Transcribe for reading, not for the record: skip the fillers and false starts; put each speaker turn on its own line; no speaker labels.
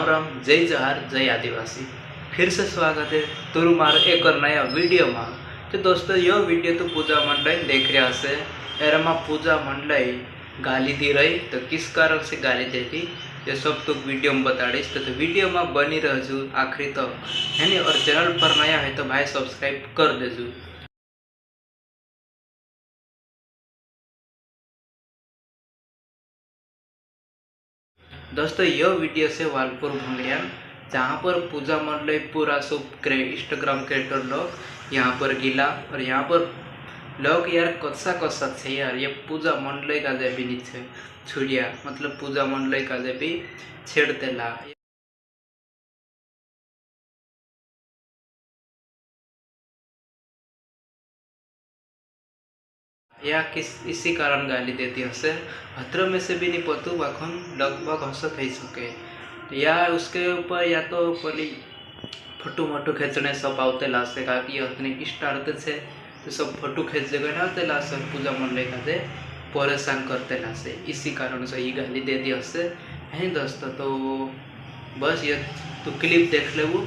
राम राम, जय जोहार, जय आदिवासी। फिर से स्वागत है तुरु मारो एक और नया वीडियो में। तो दोस्तों यह वीडियो तो पूजा मंडल देख रहा से एरमा पूजा मंडल गाली दी रही तो किस कारण से गाली देती ये सब तो वीडियो में बताड़ीश। तो वीडियो में बनी रहजू आखिरी तक है नी। और चैनल पर नया है तो भाई सब्सक्राइब कर देजू। दोस्तों यह वीडियो से वालपुर भंगरियान जहाँ पर पूजा मंडल पूरा सब इंस्टाग्राम क्रिएटर लोग यहाँ पर गिला और यहाँ पर लोग यार कसा कसा थे यार। ये पूजा मंडल का जे भी नीचे छुड़िया मतलब पूजा मंडल का जे भी छेड़ते ला या किस इसी कारण गाली देती हसे भद्र में से भी नहीं पतू वाखन लगभग हंसत ही सके या उसके ऊपर या तो पली फोटो मोटो खींचने सब आवते लासे का कि अपने स्टार्ट से तो सब फोटो खींच जगह डालते लासे पूजा मंडल का दे परेशान करते लासे इसी कारण से ये गाली दे दी हसे है दोस्तों। तो बस ये तो क्लिप देख ले वो